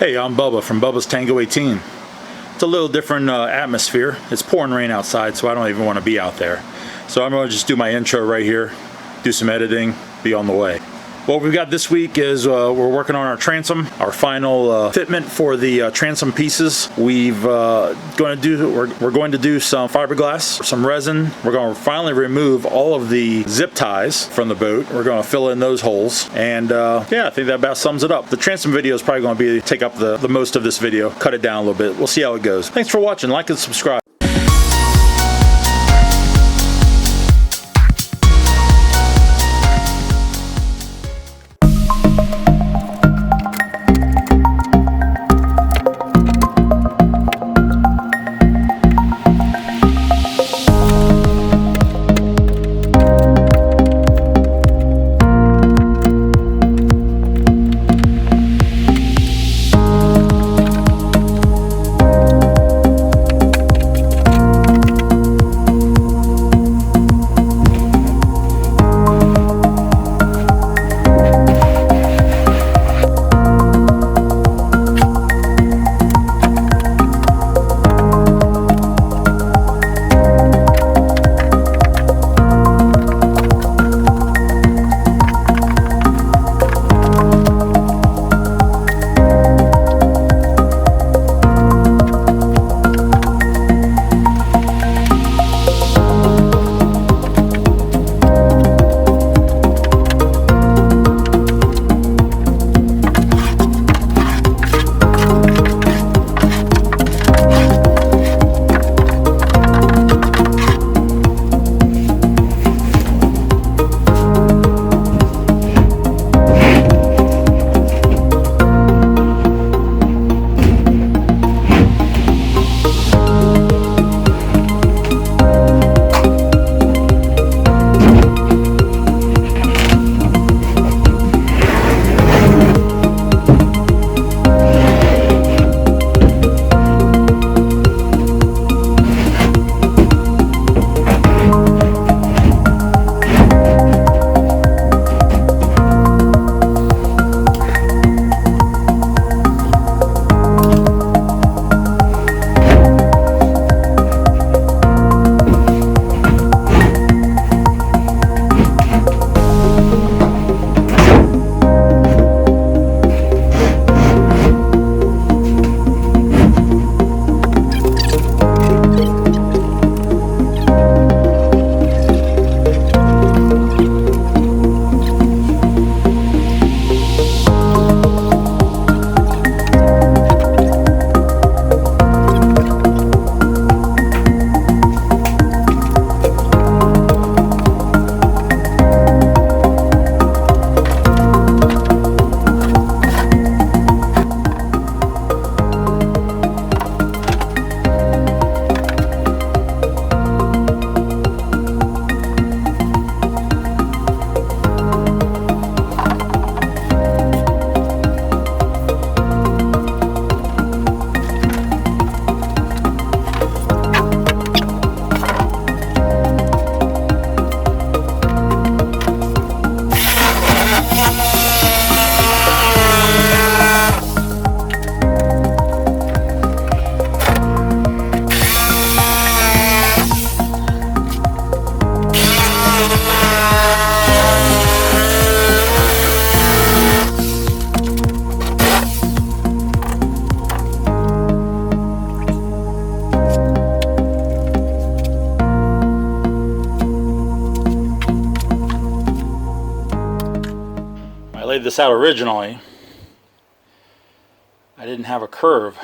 Hey, I'm Bubba from Bubba's Tango 18. It's a little different atmosphere. It's pouring rain outside, so I don't even want to be out there. So I'm going to just do my intro right here, do some editing, be on the way. What we've got this week is we're working on our transom, our final fitment for the transom pieces. We're going to do some fiberglass, some resin. We're going to finally remove all of the zip ties from the boat. We're going to fill in those holes, and yeah, I think that about sums it up. The transom video is probably going to take up the most of this video. Cut it down a little bit. We'll see how it goes. Thanks for watching. Like and subscribe. I laid this out originally, I didn't have a curve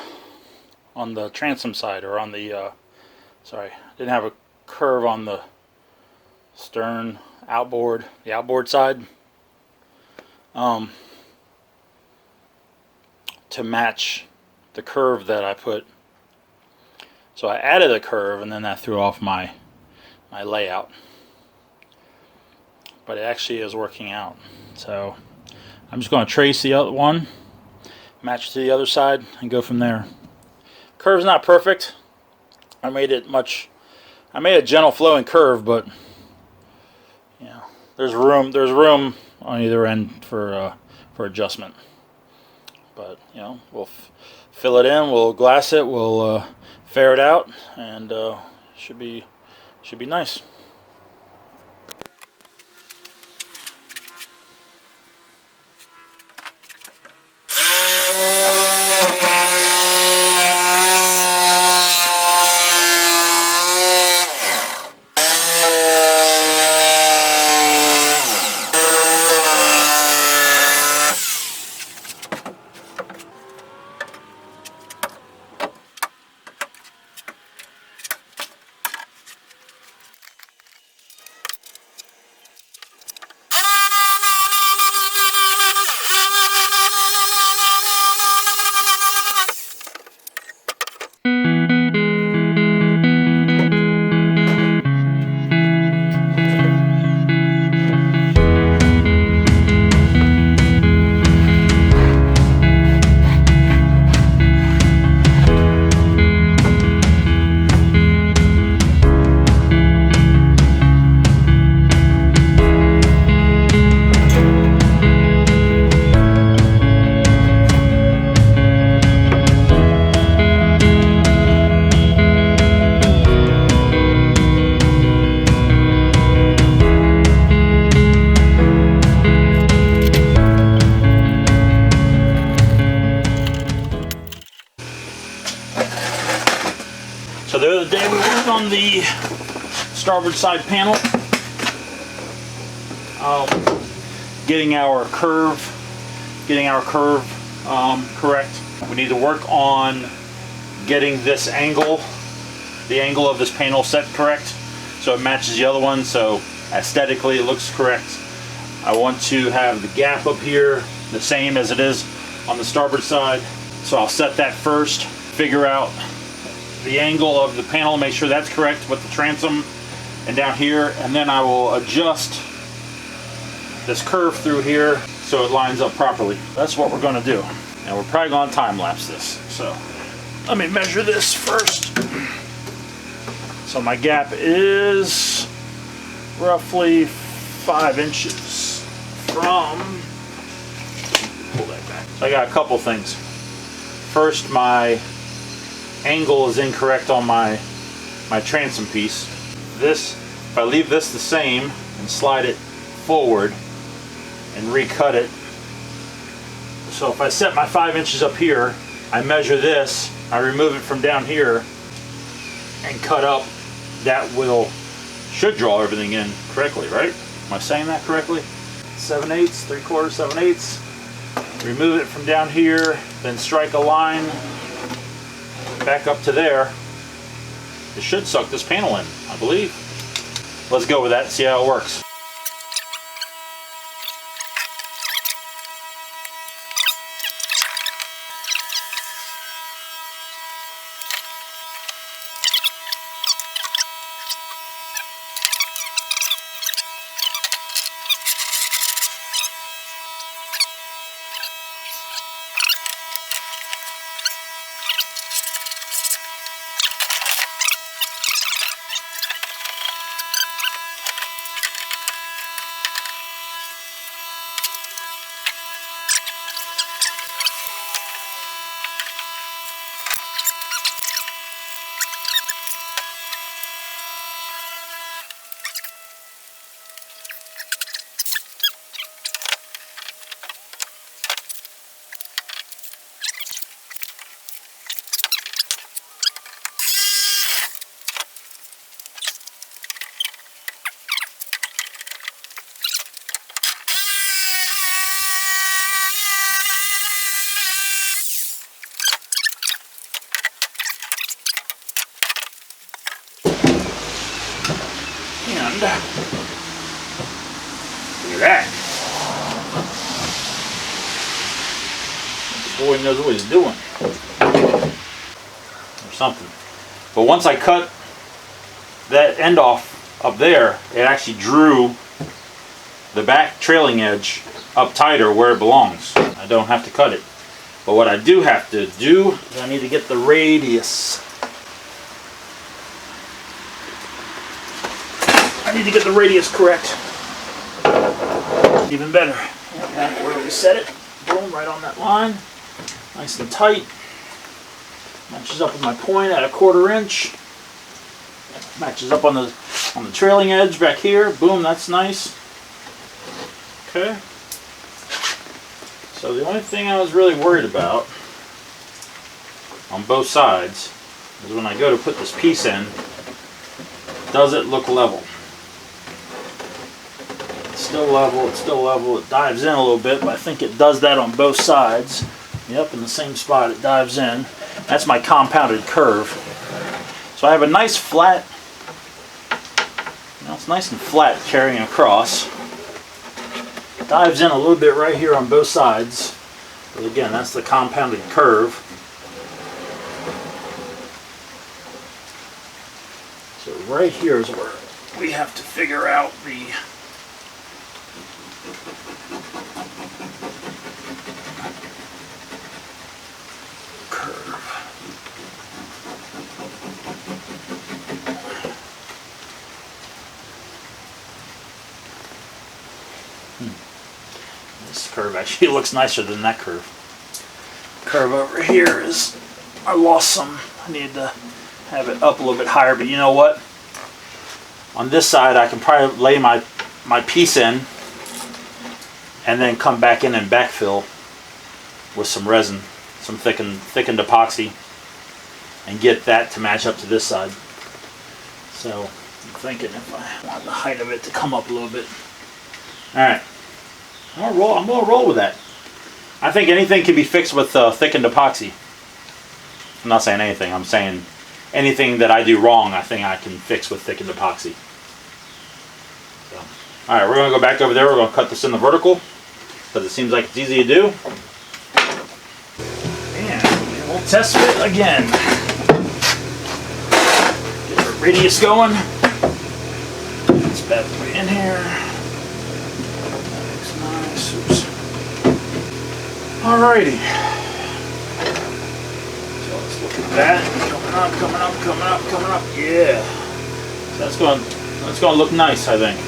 on the transom side, or on the didn't have a curve on the stern outboard, the outboard side, to match the curve that I put. So I added a curve, and then that threw off my layout. But it actually is working out. So I'm just going to trace the other one, match to the other side, and go from there. Curve's not perfect. I made a gentle flowing curve, but you know, there's room on either end for adjustment. But you know, we'll fill it in, we'll glass it, we'll fair it out, and should be nice. So the other day we worked on the starboard side panel, getting our curve correct. We need to work on getting this angle, the angle of this panel set correct, so it matches the other one, so aesthetically it looks correct. I want to have the gap up here the same as it is on the starboard side, so I'll set that first, figure out the angle of the panel, make sure that's correct with the transom and down here, and then I will adjust this curve through here so it lines up properly. That's what we're going to do, and we're probably going to time lapse this. So let me measure this first. So my gap is roughly 5 inches from, pull that back. So I got a couple things. First, my angle is incorrect on my transom piece. This, if I leave this the same and slide it forward and recut it, so if I set my 5 inches up here, I measure this, I remove it from down here and cut up, that should draw everything in correctly, right? Am I saying that correctly? 7/8, 3/4, 7/8. Remove it from down here, then strike a line back up to there. It should suck this panel in, I believe. Let's go with that and see how it works. And look at that. The boy knows what he's doing. Or something. But once I cut that end off up there, it actually drew the back trailing edge up tighter where it belongs. I don't have to cut it. But what I do have to do is I need to get the radius. I need to get the radius correct. Even better. Where we set it. Boom, right on that line. Nice and tight. Matches up with my point at 1/4 inch. Matches up on the trailing edge back here. Boom, that's nice. Okay. So the only thing I was really worried about on both sides is when I go to put this piece in, does it look level? It's still level, it's still level. It dives in a little bit, but I think it does that on both sides. Yep, in the same spot it dives in. That's my compounded curve. So I have a nice flat, it's nice and flat carrying across. Dives in a little bit right here on both sides. But again, that's the compounded curve. So right here is where we have to figure out the curve. This curve actually looks nicer than that curve. Curve over here is, I lost some. I need to have it up a little bit higher, but you know what? On this side I can probably lay my piece in and then come back in and backfill with some resin, some thickened epoxy, and get that to match up to this side. So I'm thinking if I want the height of it to come up a little bit. Alright. I'm gonna roll with that. I think anything can be fixed with thickened epoxy. I'm not saying anything. I'm saying anything that I do wrong, I think I can fix with thickened epoxy. So, all right, we're gonna go back over there. We're gonna cut this in the vertical because it seems like it's easy to do. And we'll test fit again. Get our radius going. This bad boy in here. Alrighty. So let's look at that. Coming up. Yeah. So that's going to look nice, I think.